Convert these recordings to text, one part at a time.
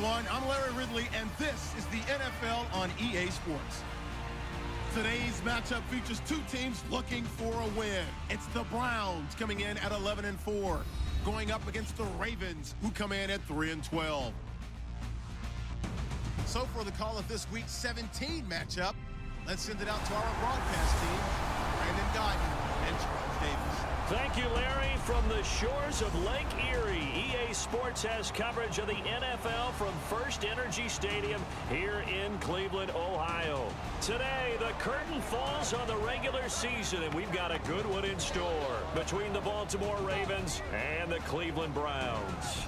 everyone. I'm Larry Ridley, and this is the NFL on EA Sports. Today's matchup features two teams looking for a win. It's the Browns coming in at 11-4, going up against the Ravens, who come in at 3-12. So for the call of this Week 17 matchup, let's send it out to our broadcast team, Brandon Guyton and Charles Davis. Thank you, Larry. From the shores of Lake Erie, EA Sports has coverage of the NFL from First Energy Stadium here in Cleveland, Ohio. Today, the curtain falls on the regular season, and we've got a good one in store between the Baltimore Ravens and the Cleveland Browns.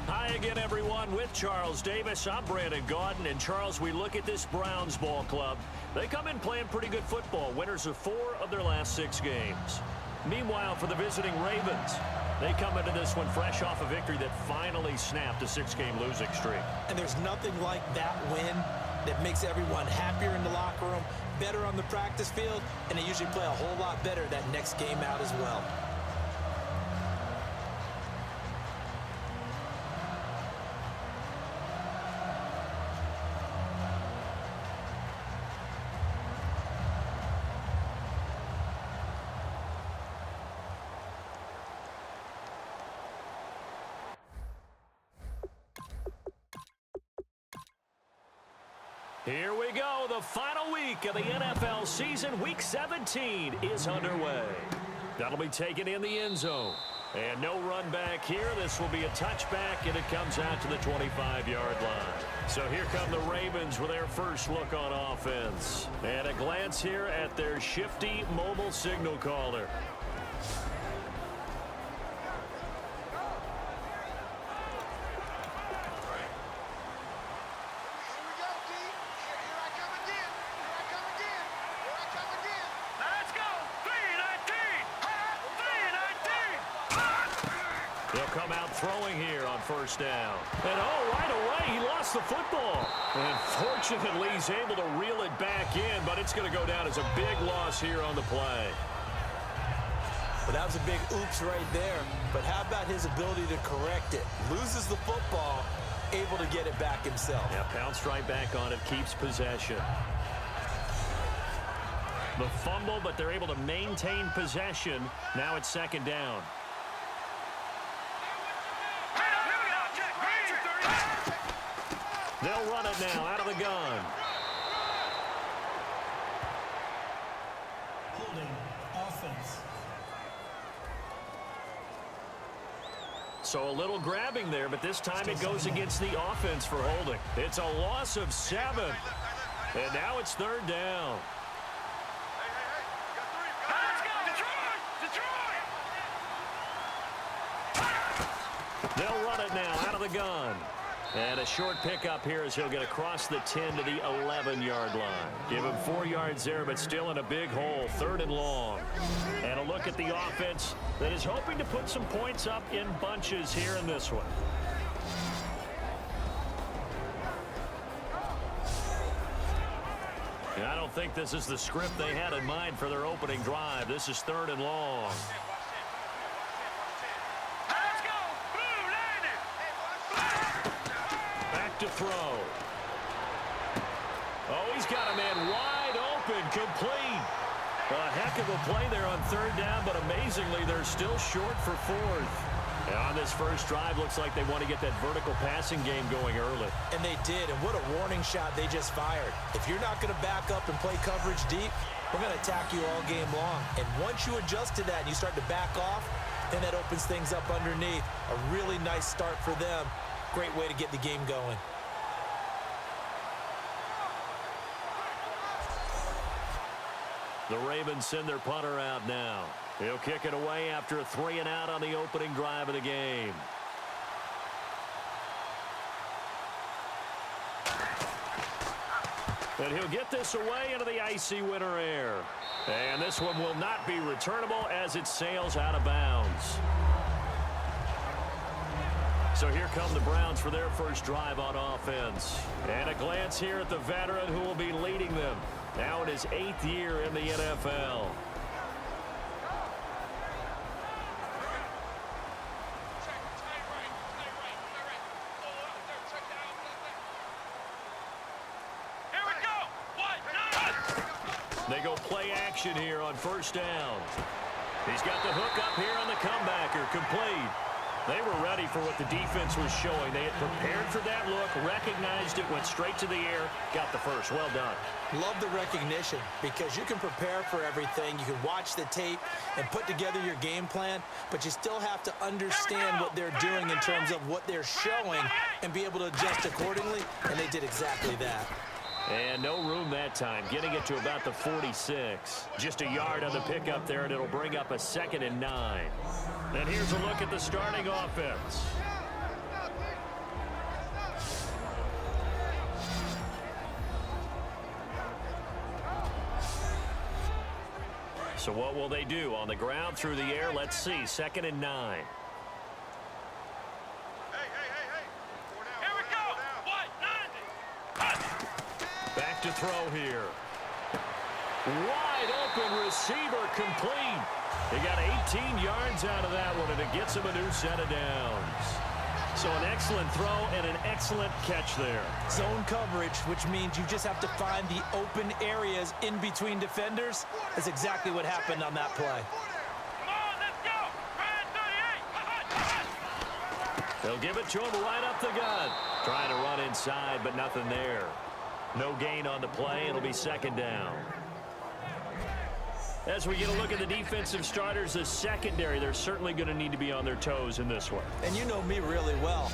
Hi again, everyone. With Charles Davis, I'm Brandon Guyton. And Charles, we look at this Browns ball club. They come in playing pretty good football, winners of 4 of their last 6 games. Meanwhile, for the visiting Ravens, they come into this one fresh off a victory that finally snapped a 6-game losing streak. And there's nothing like that win that makes everyone happier in the locker room, better on the practice field, and they usually play a whole lot better that next game out as well. Here we go. The final week of the NFL season. Week 17 is underway. That'll be taken in the end zone. And no run back here. This will be a touchback, and it comes out to the 25-yard line. So here come the Ravens with their first look on offense. And a glance here at their shifty mobile signal caller. Come out throwing here on first down. And right away, he lost the football. And fortunately, he's able to reel it back in, but it's going to go down as a big loss here on the play. Well, that was a big oops right there. But how about his ability to correct it? Loses the football, able to get it back himself. Yeah, pounced right back on it, keeps possession. The fumble, but they're able to maintain possession. Now it's second down. They'll run it now out of the gun. Holding offense. So a little grabbing there, but this time it goes against the offense for holding. It's a loss of 7. And now it's third down. They'll run it now out of the gun. And a short pickup here as he'll get across the 10 to the 11-yard line. Give him 4 yards there, but still in a big hole, 3rd and long. And a look at the offense that is hoping to put some points up in bunches here in this one. And I don't think this is the script they had in mind for their opening drive. This is 3rd and long. To throw. Oh, he's got a man wide open, complete. A heck of a play there on 3rd down, but amazingly, they're still short for 4th. And on this first drive, looks like they want to get that vertical passing game going early. And they did, and what a warning shot they just fired. If you're not going to back up and play coverage deep, we're going to attack you all game long. And once you adjust to that and you start to back off, then that opens things up underneath. A really nice start for them. Great way to get the game going. The Ravens send their punter out now. He'll kick it away after a 3-and-out on the opening drive of the game. And he'll get this away into the icy winter air. And this one will not be returnable as it sails out of bounds. So here come the Browns for their first drive on offense. And a glance here at the veteran who will be leading them. Now in his 8th year in the NFL. They go play action here on first down. He's got the hook up here on the comebacker, complete. They were ready for what the defense was showing. They had prepared for that look, recognized it, went straight to the air, got the first. Well done. Love the recognition because you can prepare for everything. You can watch the tape and put together your game plan, but you still have to understand what they're doing in terms of what they're showing and be able to adjust accordingly, and they did exactly that. And no room that time, getting it to about the 46. Just a yard on the pickup there, and it'll bring up a 2nd and 9. And here's a look at the starting offense. So what will they do? On the ground, through the air, let's see. 2nd and 9. Back to throw here. Wide open receiver, complete. He got 18 yards out of that one, and it gets him a new set of downs. So an excellent throw and an excellent catch there. Zone coverage, which means you just have to find the open areas in between defenders. That's exactly what happened on that play. They'll give it to him right up the gut. Trying to run inside, but nothing there. No gain on the play. It'll be 2nd down. As we get a look at the defensive starters, the secondary, they're certainly going to need to be on their toes in this one. And you know me really well.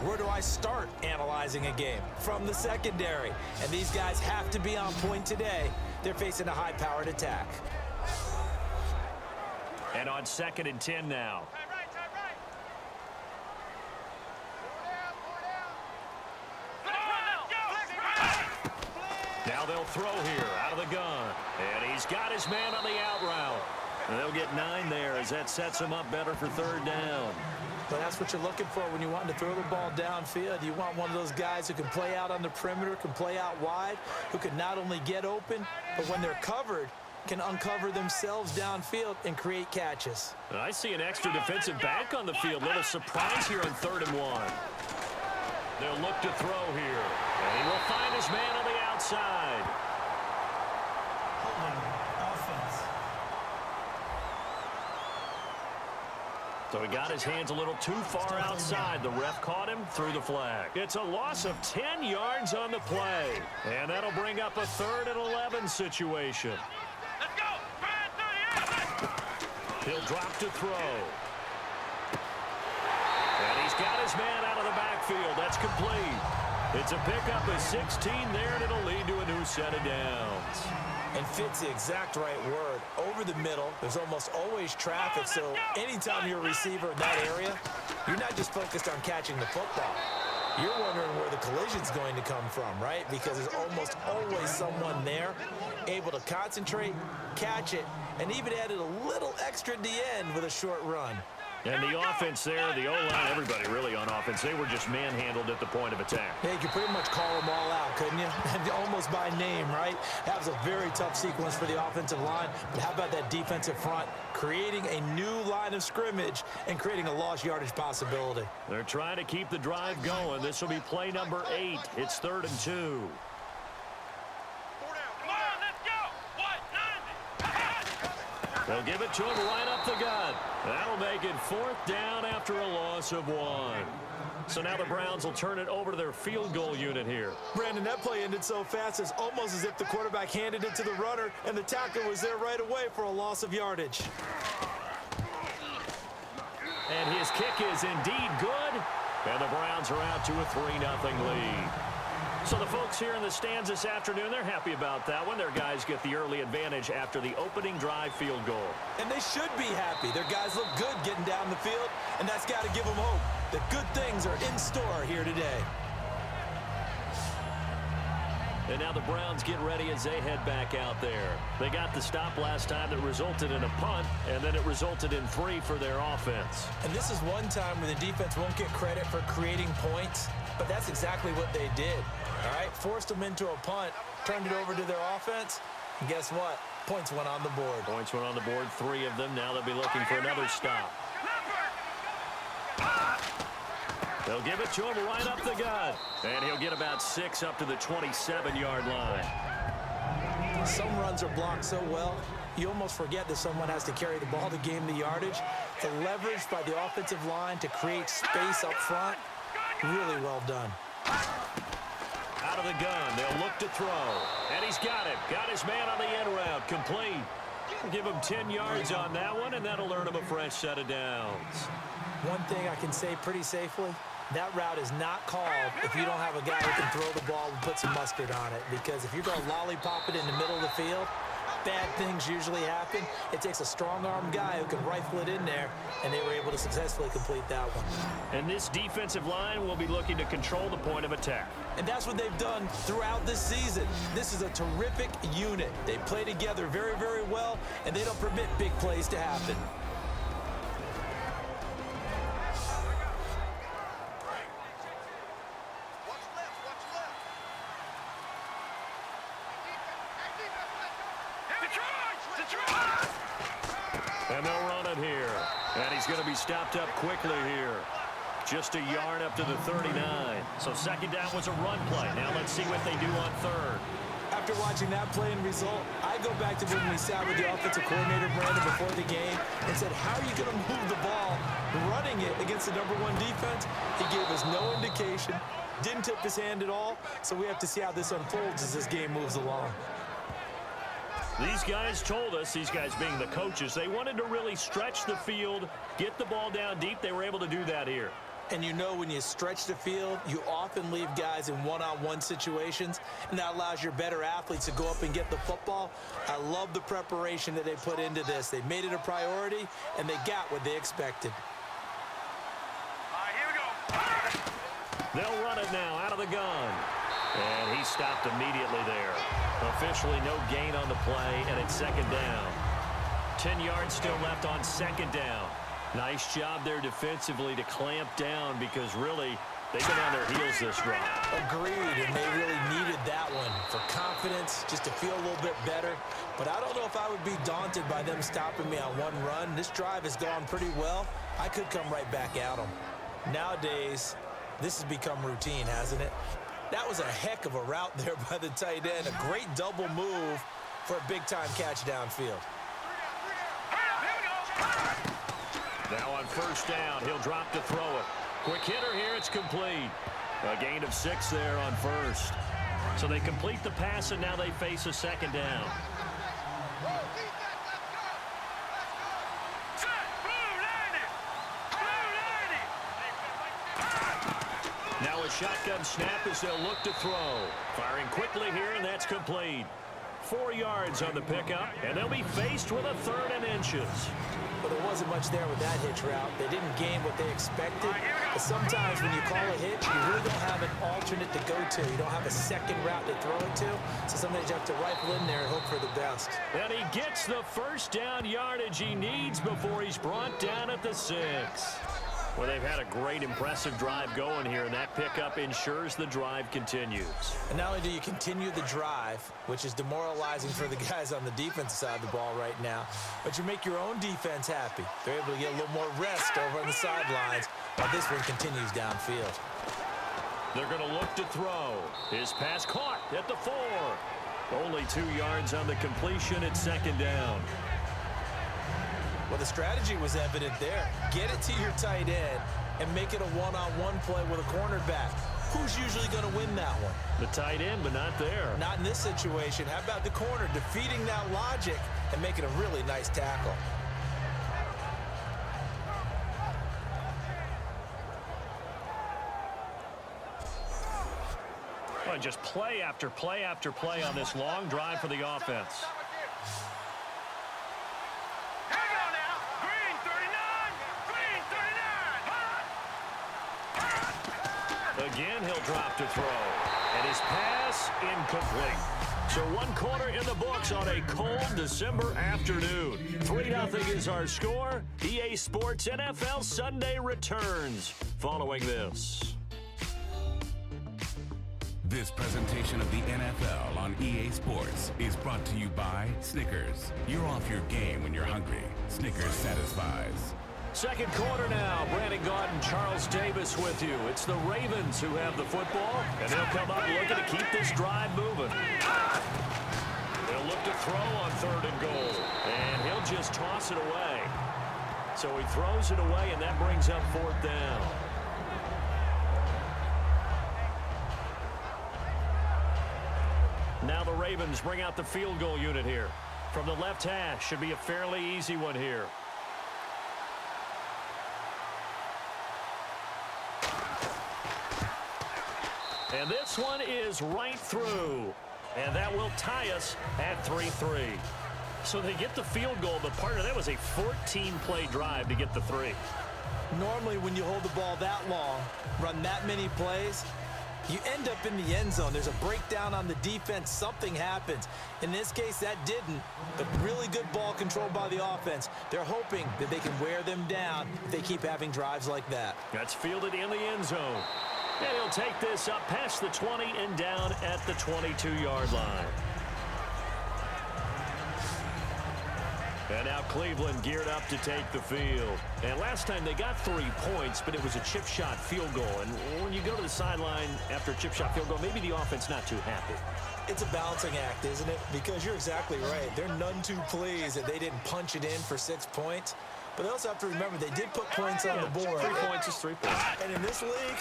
Where do I start analyzing a game? From the secondary. And these guys have to be on point today. They're facing a high-powered attack. And on 2nd and 10 now. Now they'll throw here out of the gun. And he's got his man on the out route. And they'll get 9 there as that sets him up better for 3rd down. But that's what you're looking for when you want to throw the ball downfield. You want one of those guys who can play out on the perimeter, can play out wide, who can not only get open, but when they're covered, can uncover themselves downfield and create catches. And I see an extra defensive back on the field. Little surprise here on 3rd and 1. They'll look to throw here. And he will find his man on the outside. Offense. So he got his hands a little too far outside. The ref caught him, threw the flag. It's a loss of 10 yards on the play. And that'll bring up a 3rd and 11 situation. Let's go. He'll drop to throw. And he's got his man out of the backfield. That's complete. It's a pickup of 16 there, and it'll lead to a new set of downs. And fit's the exact right word. Over the middle, there's almost always traffic, so anytime you're a receiver in that area, you're not just focused on catching the football. You're wondering where the collision's going to come from, right? Because there's almost always someone there able to concentrate, catch it, and even added a little extra at the end with a short run. And the offense there, the O-line, everybody really on offense, they were just manhandled at the point of attack. Yeah, you could pretty much call them all out, couldn't you? Almost by name, right? That was a very tough sequence for the offensive line. But how about that defensive front creating a new line of scrimmage and creating a lost yardage possibility? They're trying to keep the drive going. This will be play number 8. It's 3rd and 2. They'll give it to him right up the gut. That'll make it 4th down after a loss of 1. So now the Browns will turn it over to their field goal unit here. Brandon, that play ended so fast, it's almost as if the quarterback handed it to the runner and the tackler was there right away for a loss of yardage. And his kick is indeed good. And the Browns are out to a 3-0 lead. So the folks here in the stands this afternoon, they're happy about that one. Their guys get the early advantage after the opening drive field goal. And they should be happy. Their guys look good getting down the field, and that's got to give them hope that good things are in store here today. And now the Browns get ready as they head back out there. They got the stop last time that resulted in a punt, and then it resulted in 3 for their offense. And this is one time where the defense won't get credit for creating points, but that's exactly what they did. All right, forced them into a punt, turned it over to their offense, and guess what? Points went on the board. Points went on the board, 3 of them. Now they'll be looking for another stop. They'll give it to him right up the gut. And he'll get about 6 up to the 27-yard line. Some runs are blocked so well, you almost forget that someone has to carry the ball to gain the yardage. The leverage by the offensive line to create space up front, really well done. Out of the gun, they'll look to throw. And he's got him. Got his man on the end route. Complete. Give him 10 yards on that one, and that'll earn him a fresh set of downs. One thing I can say pretty safely, that route is not called if you don't have a guy who can throw the ball and put some mustard on it. Because if you're going to lollipop it in the middle of the field, bad things usually happen. It takes a strong-armed guy who can rifle it in there, and they were able to successfully complete that one. And this defensive line will be looking to control the point of attack. And that's what they've done throughout this season. This is a terrific unit. They play together very, very well, and they don't permit big plays to happen. And they'll run it here. And he's going to be stopped up quickly here. Just a yard up to the 39. So second down was a run play. Now let's see what they do on third. After watching that play and result, I go back to when we sat with the offensive coordinator, Brandon, before the game and said, how are you going to move the ball running it against the #1 defense? He gave us no indication, didn't tip his hand at all, so we have to see how this unfolds as this game moves along. These guys told us, these guys being the coaches, they wanted to really stretch the field, get the ball down deep. They were able to do that here. And you know when you stretch the field, you often leave guys in one-on-one situations, and that allows your better athletes to go up and get the football. I love the preparation that they put into this. They made it a priority, and they got what they expected. Here we go. They'll run it now out of the gun. And he stopped immediately there. Officially no gain on the play, and it's second down. 10 yards still left on second down. Nice job there defensively to clamp down because really they've been on their heels this drive. Agreed, and they really needed that one for confidence, just to feel a little bit better. But I don't know if I would be daunted by them stopping me on one run. This drive has gone pretty well. I could come right back at them. Nowadays, this has become routine, hasn't it? That was a heck of a route there by the tight end. A great double move for a big-time catch downfield. Now on first down, he'll drop to throw it. Quick hitter here, it's complete. A gain of 6 there on first. So they complete the pass, and now they face a second down. Now a shotgun snap as they'll look to throw. Firing quickly here, and that's complete. 4 yards on the pickup, and they'll be faced with a 3rd and inches. But there wasn't much there with that hitch route. They didn't gain what they expected. But sometimes when you call a hitch, you really don't have an alternate to go to. You don't have a second route to throw it to. So sometimes you have to rifle in there and hope for the best. And he gets the first down yardage he needs before he's brought down at the 6. Well, they've had a great, impressive drive going here, and that pickup ensures the drive continues. And not only do you continue the drive, which is demoralizing for the guys on the defensive side of the ball right now, but you make your own defense happy. They're able to get a little more rest over on the sidelines while this one continues downfield. They're going to look to throw. His pass caught at the 4. Only 2 yards on the completion at second down. Well, the strategy was evident there. Get it to your tight end and make it a one-on-one play with a cornerback. Who's usually going to win that one? The tight end, but not there. Not in this situation. How about the corner defeating that logic and making a really nice tackle? Well, just play after play after play on this long drive for the offense. Again, he'll drop to throw. And his pass incomplete. So 1 quarter in the books on a cold December afternoon. 3-0 is our score. EA Sports NFL Sunday returns following this. This presentation of the NFL on EA Sports is brought to you by Snickers. You're off your game when you're hungry. Snickers satisfies. Second quarter now. Brandon Gaudin, Charles Davis with you. It's the Ravens who have the football, and they'll come up looking to keep this drive moving. They'll look throw on 3rd and goal. And he'll just toss it away. So he throws it away, and that brings up 4th down. Now the Ravens bring out the field goal unit here. From the left hash, should be a fairly easy one here. And this one is right through. And that will tie us at 3-3. So they get the field goal, but part of that was a 14-play drive to get the 3. Normally, when you hold the ball that long, run that many plays, you end up in the end zone. There's a breakdown on the defense. Something happens. In this case, that didn't. But really good ball control by the offense. They're hoping that they can wear them down if they keep having drives like that. That's fielded in the end zone. And he'll take this up past the 20 and down at the 22-yard line. And now Cleveland geared up to take the field. And last time they got 3 points, but it was a chip shot field goal. And when you go to the sideline after a chip shot field goal, maybe the offense not too happy. It's a balancing act, isn't it? Because you're exactly right. They're none too pleased that they didn't punch it in for 6 points. But they also have to remember they did put points on the board. 3 points is 3 points. And in this league,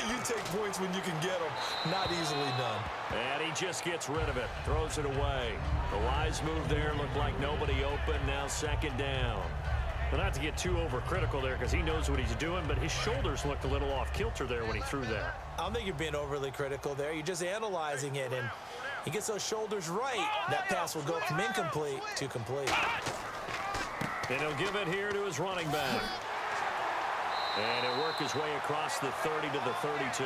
you take points when you can get them. Not easily done. And he just gets rid of it. Throws it away. The wise move there looked like nobody open. Now 2nd down. But not to get too overcritical there because he knows what he's doing, but his shoulders looked a little off kilter there when he threw that. I don't think you're being overly critical there. You're just analyzing it, and he gets those shoulders right. That pass will go from incomplete to complete. And he'll give it here to his running back. And he'll work his way across the 30 to the 32.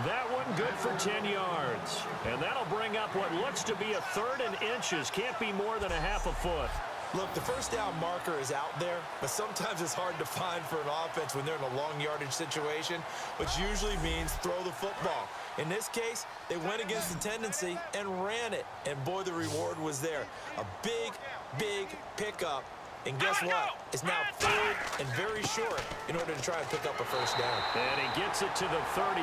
That one good for 10 yards. And that'll bring up what looks to be a 3rd and inches. Can't be more than a half a foot. Look, the first down marker is out there, but sometimes it's hard to find for an offense when they're in a long yardage situation, which usually means throw the football. In this case, they went against the tendency and ran it. And boy, the reward was there. A big, big pickup. And guess what? It's now 3rd and very short in order to try and pick up a 1st down. And he gets it to the 34.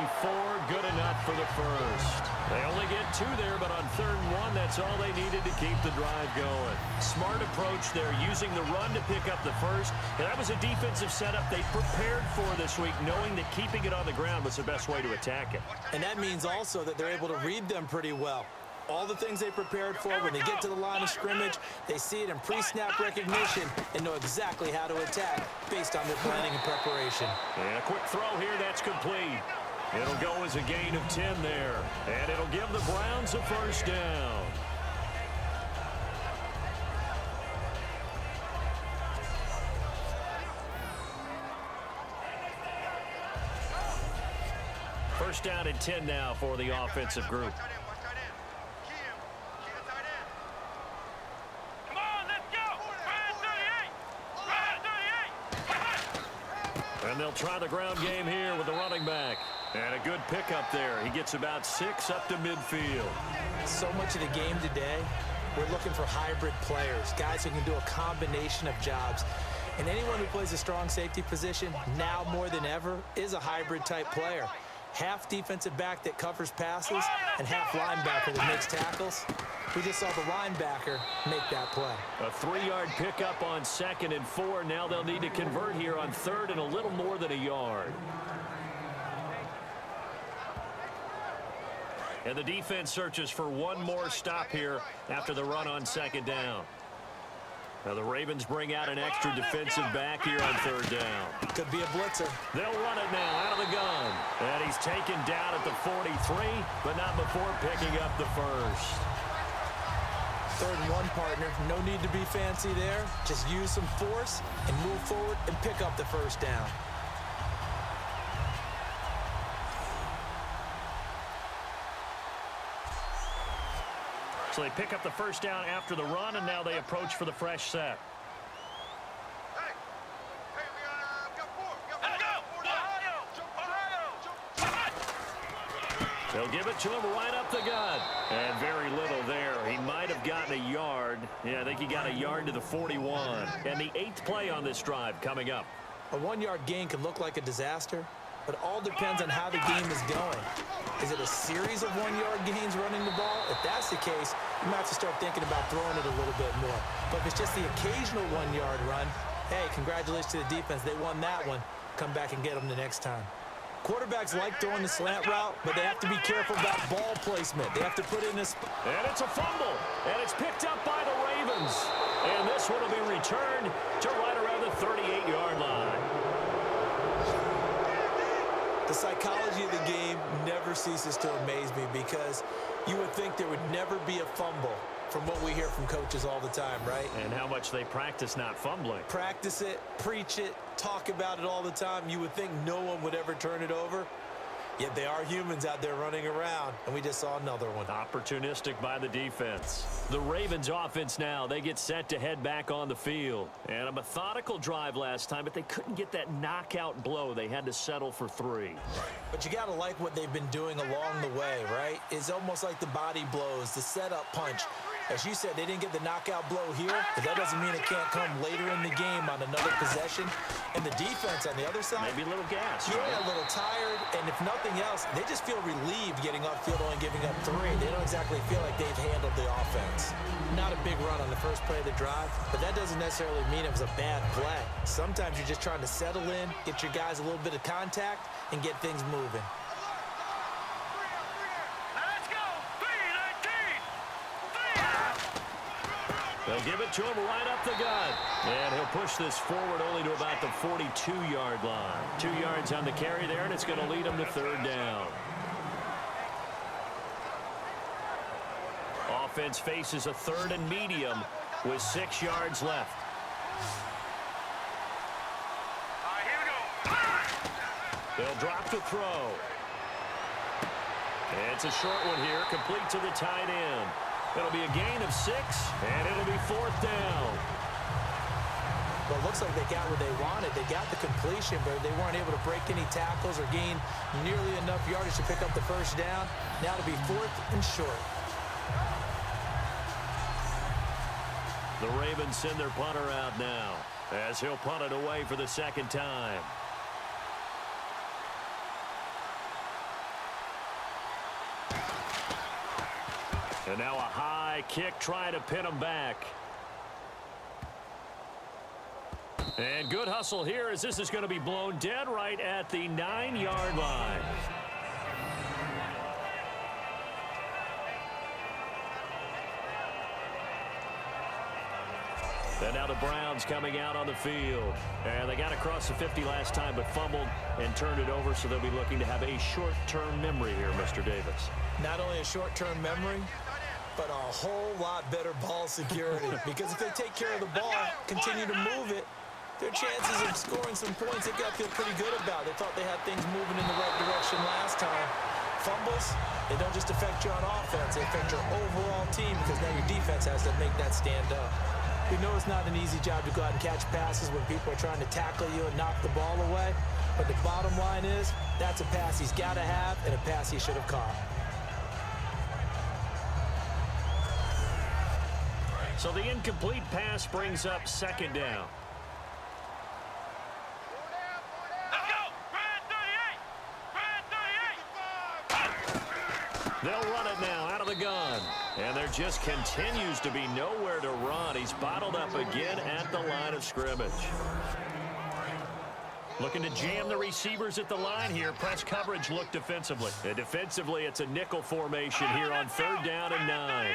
Good enough for the 1st. They only get 2 there, but on 3rd and 1, that's all they needed to keep the drive going. Smart approach there, using the run to pick up the 1st. And that was a defensive setup they prepared for this week, knowing that keeping it on the ground was the best way to attack it. And that means also that they're able to read them pretty well. All the things they prepared for, when they get to the line of scrimmage, they see it in pre-snap recognition and know exactly how to attack based on their planning and preparation. And a quick throw here, that's complete. It'll go as a gain of 10 there. And it'll give the Browns a 1st down. First down and 10 now for the offensive group. And they'll try the ground game here with the running back. And a good pickup there. He gets about 6 up to midfield. So much of the game today, we're looking for hybrid players, guys who can do a combination of jobs. And anyone who plays a strong safety position, now more than ever, is a hybrid type player. Half defensive back that covers passes and half linebacker that makes tackles. We just saw the linebacker make that play. A 3-yard pickup on 2nd and 4. Now they'll need to convert here on 3rd and a little more than a yard. And the defense searches for one more stop here after the run on 2nd down. Now the Ravens bring out an extra defensive back here on 3rd down. Could be a blitzer. They'll run it now out of the gun. And he's taken down at the 43, but not before picking up the 1st. 3rd and 1, partner. No need to be fancy there. Just use some force and move forward and pick up the 1st down. So they pick up the 1st down after the run, and now they approach for the fresh set. They'll give it to him right up the gut. And very little there. He might have gotten a yard. Yeah, I think he got a yard to the 41. And the 8th play on this drive coming up. A 1-yard gain can look like a disaster, but it all depends on how the game is going. Is it a series of 1-yard gains running the ball? If that's the case, you might have to start thinking about throwing it a little bit more. But if it's just the occasional 1-yard run, hey, congratulations to the defense. They won that one. Come back and get them the next time. Quarterbacks like throwing the slant route, but they have to be careful about ball placement. They have to put it in this. And it's a fumble, and it's picked up by the Ravens. And this one will be returned to right around the 38-yard line. The psychology of the game never ceases to amaze me because you would think there would never be a fumble from what we hear from coaches all the time, right? And how much they practice not fumbling. Practice it, preach it, talk about it all the time. You would think no one would ever turn it over. Yet they are humans out there running around, and we just saw another one. Opportunistic by the defense. The Ravens offense now, they get set to head back on the field. And a methodical drive last time, but they couldn't get that knockout blow. They had to settle for 3. But you got to like what they've been doing along the way, right? It's almost like the body blows, the setup punch. As you said, they didn't get the knockout blow here, but that doesn't mean it can't come later in the game on another possession. And the defense on the other side, maybe a little gas. Yeah, right? A little tired, and if nothing else, they just feel relieved getting off field only giving up 3. They don't exactly feel like they've handled the offense. Not a big run on the first play of the drive, but that doesn't necessarily mean it was a bad play. Sometimes you're just trying to settle in, get your guys a little bit of contact, and get things moving. They'll give it to him right up the gut. And he'll push this forward only to about the 42-yard line. 2 yards on the carry there, and it's going to lead him to 3rd down. Offense faces a 3rd and medium with 6 yards left. They'll drop to throw. It's a short one here, complete to the tight end. It'll be a gain of 6, and it'll be 4th down. Well, it looks like they got what they wanted. They got the completion, but they weren't able to break any tackles or gain nearly enough yardage to pick up the 1st down. Now it'll be 4th and short. The Ravens send their punter out now as he'll punt it away for the 2nd time. And now a high kick trying to pin him back. And good hustle here as this is going to be blown dead right at the 9-yard line. And now the Browns coming out on the field. And they got across the 50 last time but fumbled and turned it over, so they'll be looking to have a short-term memory here, Mr. Davis. Not only a short-term memory, but a whole lot better ball security. Because if they take care of the ball, continue to move it, their chances of scoring some points, they've got to feel pretty good about. They thought they had things moving in the right direction last time. Fumbles, they don't just affect you on offense, they affect your overall team because now your defense has to make that stand up. We know it's not an easy job to go out and catch passes when people are trying to tackle you and knock the ball away. But the bottom line is, that's a pass he's got to have and a pass he should have caught. So the incomplete pass brings up 2nd down. They'll run it now out of the gun. And there just continues to be nowhere to run. He's bottled up again at the line of scrimmage. Looking to jam the receivers at the line here. Press coverage look defensively. And defensively, it's a nickel formation here on 3rd down and 9.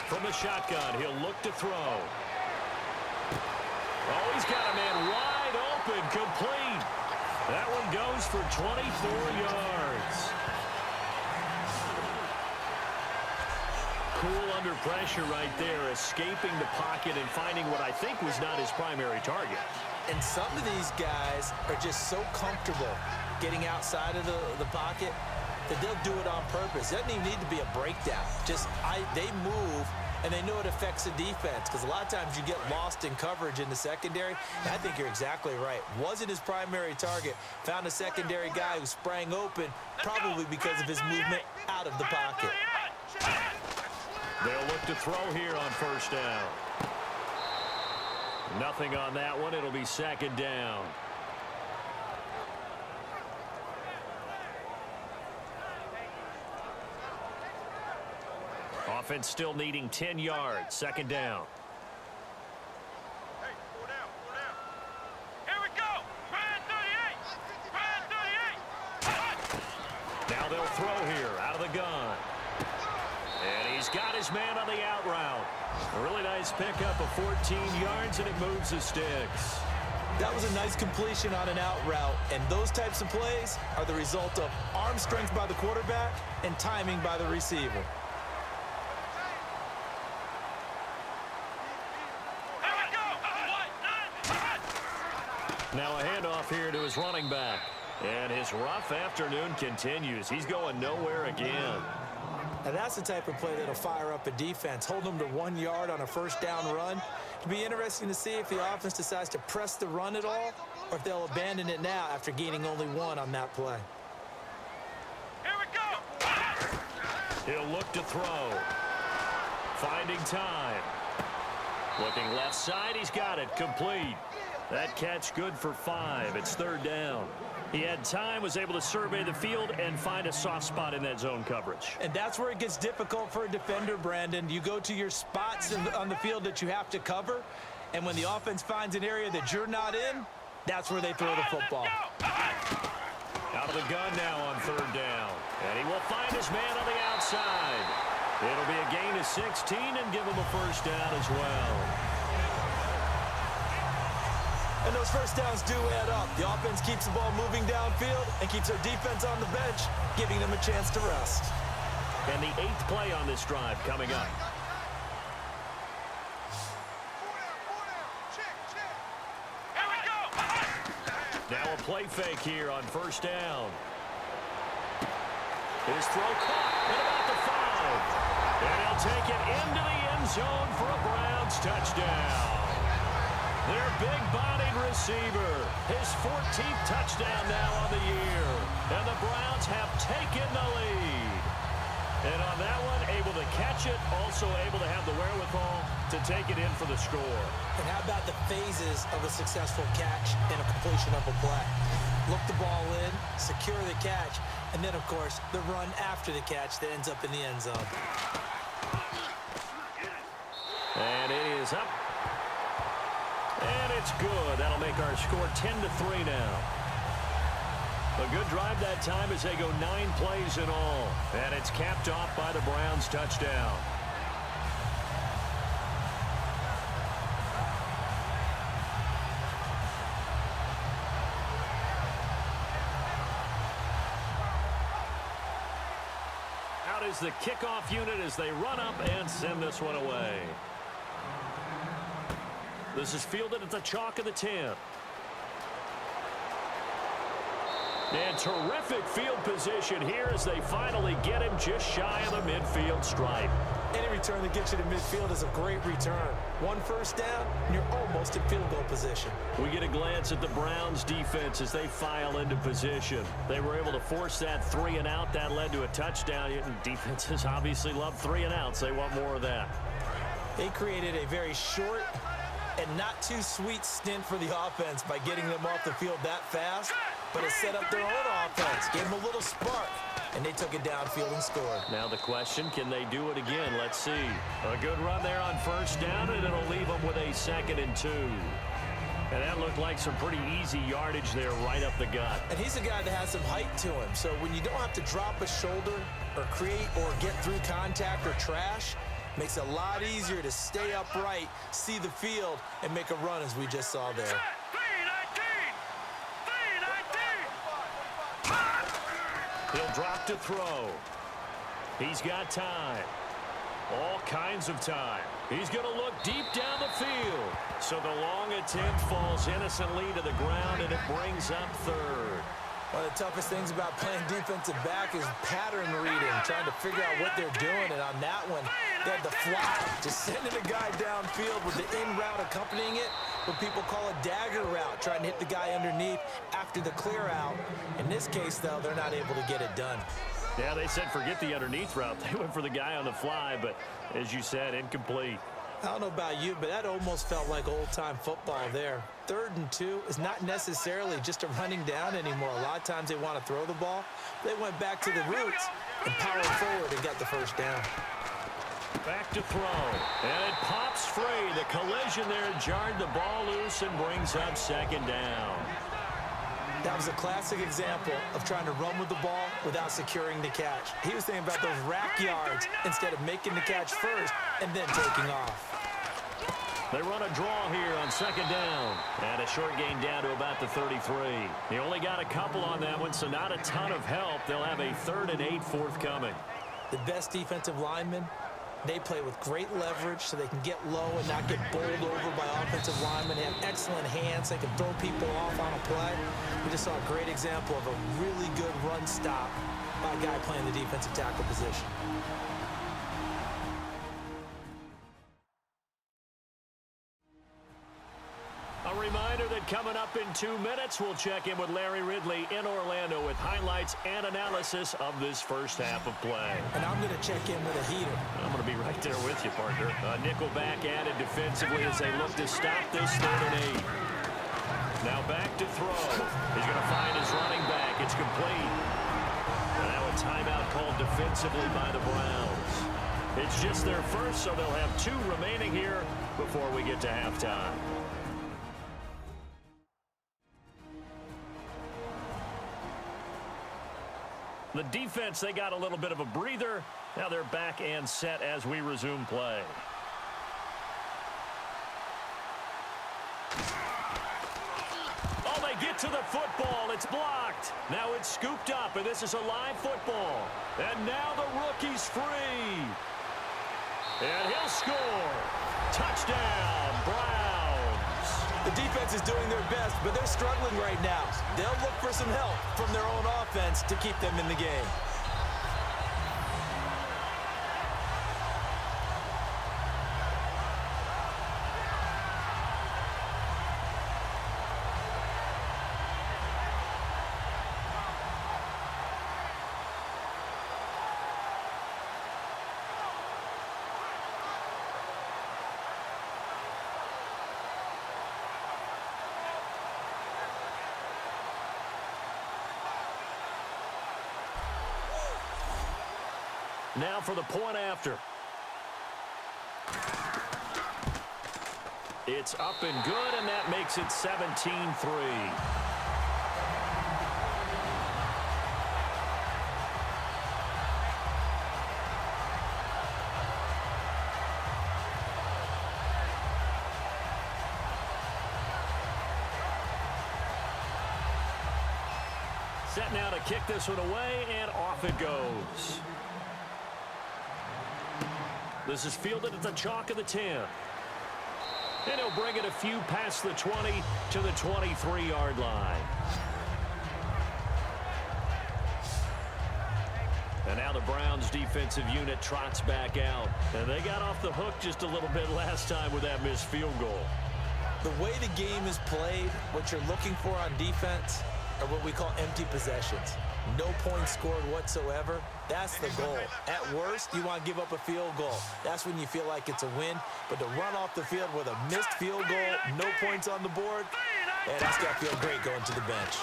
From the shotgun, he'll look to throw. Oh, he's got a man wide open, complete. That one goes for 24 yards. Cool under pressure right there, escaping the pocket and finding what I think was not his primary target. And some of these guys are just so comfortable getting outside of the pocket that they'll do it on purpose. It doesn't even need to be a breakdown. They move, and they know it affects the defense because a lot of times you get lost in coverage in the secondary. And I think you're exactly right. Wasn't his primary target. Found a secondary guy who sprang open, probably because of his movement out of the pocket. They'll look to throw here on 1st down. Nothing on that one. It'll be 2nd down. offense still needing 10 yards. Second down. Hey, 4 down, 4 down. Here we go. Brand 38. Now they'll throw here out of the gun. And he's got his man on the out route. A really nice pickup of 14 yards, and it moves the sticks. That was a nice completion on an out route, and those types of plays are the result of arm strength by the quarterback and timing by the receiver. Now a handoff here to his running back. And his rough afternoon continues. He's going nowhere again. Now that's the type of play that'll fire up a defense. Hold them to 1 yard on a first down run. It'll be interesting to see if the offense decides to press the run at all, or if they'll abandon it now after gaining only 1 on that play. Here we go. He'll look to throw. Finding time. Looking left side, he's got it. Complete. That catch good for 5. It's third down. He had time, was able to survey the field and find a soft spot in that zone coverage. And that's where it gets difficult for a defender, Brandon. You go to your spots on the field that you have to cover, and when the offense finds an area that you're not in, that's where they throw the football. Out of the gun now on third down. And he will find his man on the outside. It'll be a gain of 16 and give him a first down as well. And those first downs do add up. The offense keeps the ball moving downfield and keeps their defense on the bench, giving them a chance to rest. And the 8th play on this drive coming up. Here we go. Now a play fake here on first down. His throw caught at about the 5. And he'll take it into the end zone for a Browns touchdown. Their big-bodied receiver, his 14th touchdown now on the year. And the Browns have taken the lead. And on that one, able to catch it, also able to have the wherewithal to take it in for the score. And how about the phases of a successful catch and a completion of a play? Look the ball in, secure the catch, and then, of course, the run after the catch that ends up in the end zone. And it is up. And it's good. That'll make our score 10-3 now. A good drive that time as they go 9 plays in all. And it's capped off by the Browns touchdown. Out is the kickoff unit as they run up and send this one away. This is fielded at the chalk of the 10. And terrific field position here as they finally get him just shy of the midfield stripe. Any return that gets you to midfield is a great return. 1 first down, and you're almost in field goal position. We get a glance at the Browns defense as they file into position. They were able to force that 3 and out. That led to a touchdown. Defenses obviously love 3 and outs. They want more of that. They created a very short and not too sweet stint for the offense by getting them off the field that fast, but it set up their own offense, gave them a little spark, and they took it downfield and scored. Now the question, can they do it again? Let's see. A good run there on first down, and it'll leave them with a 2nd and 2. And that looked like some pretty easy yardage there right up the gut. And he's a guy that has some height to him, so when you don't have to drop a shoulder or create or get through contact or trash, makes it a lot easier to stay upright, see the field, and make a run as we just saw there. He'll drop to throw. He's got time. All kinds of time. He's going to look deep down the field. So the long attempt falls innocently to the ground, and it brings up 3rd. One of the toughest things about playing defensive back is pattern reading, trying to figure out what they're doing. And on that one, they had the fly, just sending a guy downfield with the in route accompanying it, what people call a dagger route, trying to hit the guy underneath after the clear out. In this case, though, they're not able to get it done. Yeah, they said forget the underneath route. They went for the guy on the fly, but as you said, incomplete. I don't know about you, but that almost felt like old-time football there. 3rd and 2 is not necessarily just a running down anymore. A lot of times they want to throw the ball. They went back to the roots and powered forward and got the first down. Back to throw. And it pops free. The collision there jarred the ball loose and brings up second down. That was a classic example of trying to run with the ball without securing the catch. He was thinking about those rack yards instead of making the catch first and then taking off. They run a draw here on second down. And a short gain down to about the 33. He only got a couple on that one, so not a ton of help. They'll have a 3rd and 8 forthcoming. The best defensive linemen, they play with great leverage so they can get low and not get bowled over by offensive linemen. They have excellent hands. They can throw people off on a play. We just saw a great example of a really good run stop by a guy playing the defensive tackle position. A reminder that coming up in 2 minutes, we'll check in with Larry Ridley in Orlando with highlights and analysis of this first half of play. And I'm going to check in with a heater. I'm going to be right there with you, partner. Nickelback added defensively as they look to stop this 3rd and 8. Now back to throw. He's going to find his running back. It's complete. And now a timeout called defensively by the Browns. It's just their first, so they'll have 2 remaining here before we get to halftime. The defense, they got a little bit of a breather. Now they're back and set as we resume play. Oh, they get to the football. It's blocked. Now it's scooped up, and this is a live football. And now the rookie's free. And he'll score. Touchdown, Browns. The defense is doing their best, but they're struggling right now. They'll look for some help from their own offense to keep them in the game. Now for the point after. It's up and good, and that makes it 17-3. Set now to kick this one away, and off it goes. This is fielded at the chalk of the 10. And he'll bring it a few past the 20 to the 23-yard line. And now the Browns defensive unit trots back out. And they got off the hook just a little bit last time with that missed field goal. The way the game is played, what you're looking for on defense are what we call empty possessions. No points scored whatsoever. That's the goal. At worst, you want to give up a field goal. That's when you feel like it's a win. But to run off the field with a missed field goal, no points on the board, that's got to feel great going to the bench.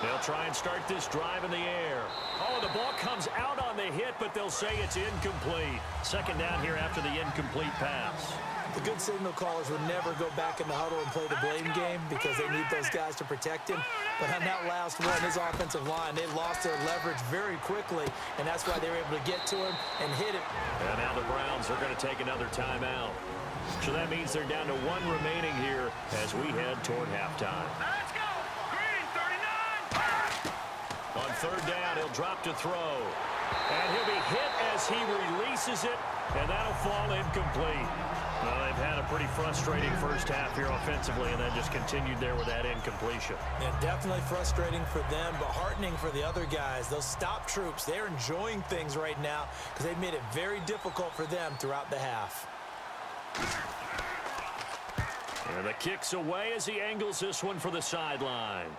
They'll try and start this drive in the air. Oh, the ball comes out on the hit, but they'll say it's incomplete. Second down here after the incomplete pass. The good signal callers would never go back in the huddle and play the blame game because they need those guys to protect him. But on that last one, his offensive line, they lost their leverage very quickly, and that's why they were able to get to him and hit it. And now the Browns are going to take another timeout. So that means they're down to 1 remaining here as we head toward halftime. Let's go! Green, 39! On third down, he'll drop to throw. And he'll be hit as he releases it, and that'll fall incomplete. Well, they've had a pretty frustrating first half here offensively, and then just continued there with that incompletion. Yeah, definitely frustrating for them, but heartening for the other guys. Those stop troops, they're enjoying things right now because they've made it very difficult for them throughout the half. And the kick's away as he angles this one for the sideline.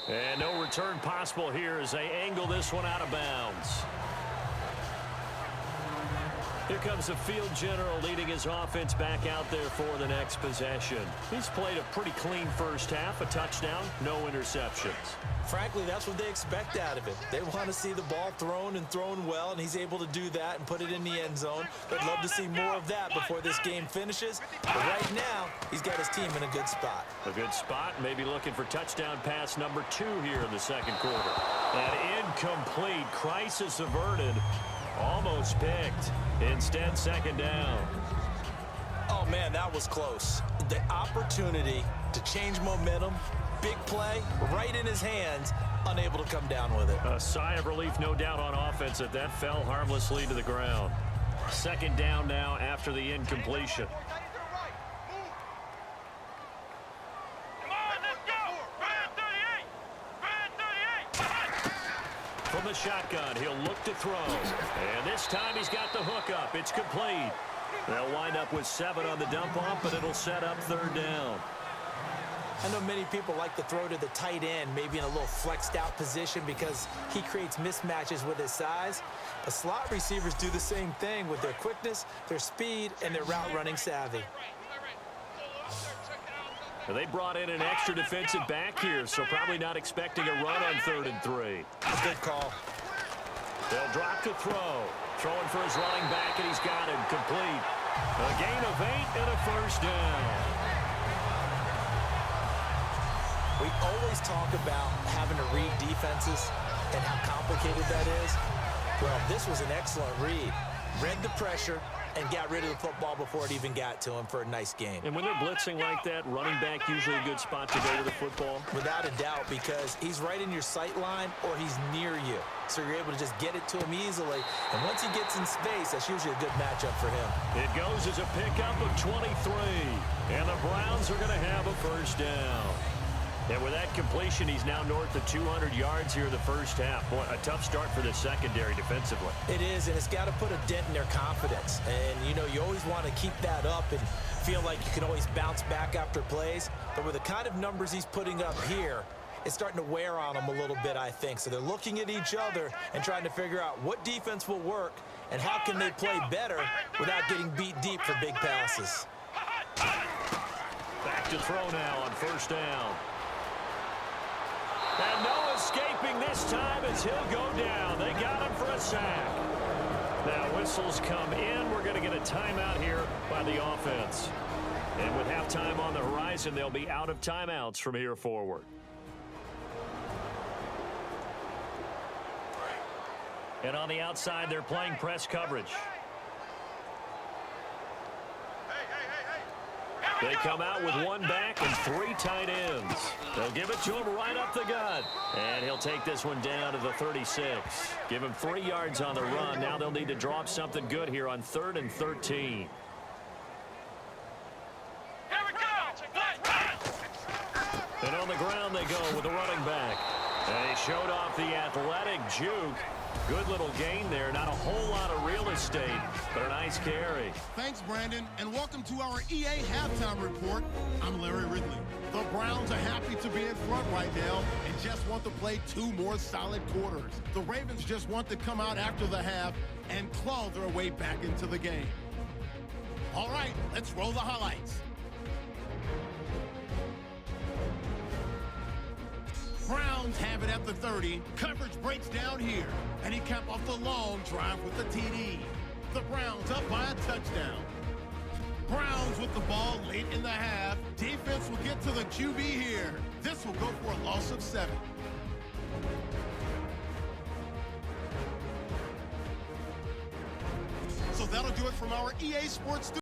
And no return possible here as they angle this one out of bounds. Here comes the field general leading his offense back out there for the next possession. He's played a pretty clean first half, a touchdown, no interceptions. Frankly, that's what they expect out of him. They want to see the ball thrown and thrown well, and he's able to do that and put it in the end zone. They'd love to see more of that before this game finishes. But right now, he's got his team in a good spot. A good spot, maybe looking for touchdown pass number 2 here in the second quarter. An incomplete, crisis averted, almost picked. Instead, second down. Oh, man, that was close. The opportunity to change momentum, big play, right in his hands, unable to come down with it. A sigh of relief, no doubt, on offense that fell harmlessly to the ground. Second down now after the incompletion. Come on, let's go! Ryan 38! Ryan 38! From the shotgun, he'll look to throw. And this time he's got the hook up. It's complete. They'll wind up with 7 on the dump-off, but it'll set up third down. I know many people like to throw to the tight end, maybe in a little flexed out position because he creates mismatches with his size. But slot receivers do the same thing with their quickness, their speed, and their route running savvy. They brought in an extra defensive back here, so probably not expecting a run on 3rd and 3. A good call. They'll drop to throw. Throwing for his running back, and he's got him complete. A gain of 8 and a first down. We always talk about having to read defenses and how complicated that is. Well, this was an excellent read. Read the pressure and got rid of the football before it even got to him for a nice game. And when they're blitzing like that, running back usually a good spot to go with the football? Without a doubt, because he's right in your sight line or he's near you. So you're able to just get it to him easily. And once he gets in space, that's usually a good matchup for him. It goes as a pickup of 23. And the Browns are going to have a first down. And with that completion, he's now north of 200 yards here in the first half. Boy, a tough start for the secondary defensively. It is, and it's got to put a dent in their confidence. And, you know, you always want to keep that up and feel like you can always bounce back after plays. But with the kind of numbers he's putting up here, it's starting to wear on them a little bit, I think. So they're looking at each other and trying to figure out what defense will work and how can they play better without getting beat deep for big passes. Back to throw now on first down. And no escaping this time as he'll go down. They got him for a sack. Now whistles come in. We're going to get a timeout here by the offense. And with halftime on the horizon, they'll be out of timeouts from here forward. And on the outside, they're playing press coverage. They come out with 1 back and 3 tight ends. They'll give it to him right up the gut. And he'll take this one down to the 36. Give him 3 yards on the run. Now they'll need to draw up something good here on 3rd and 13. Here we go! And on the ground they go with the running back. And he showed off the athletic juke. Good little gain there. Not a whole lot of real estate, but a nice carry. Thanks, Brandon, and welcome to our EA Halftime Report. I'm Larry Ridley. The Browns are happy to be in front right now and just want to play 2 more solid quarters. The Ravens just want to come out after the half and claw their way back into the game. All right, let's roll the highlights. Browns have it at the 30. Coverage breaks down here, and he capped off the long drive with the TD. The Browns up by a touchdown. Browns with the ball late in the half. Defense will get to the QB here. This will go for a loss of 7. So that'll do it from our EA Sports Studio.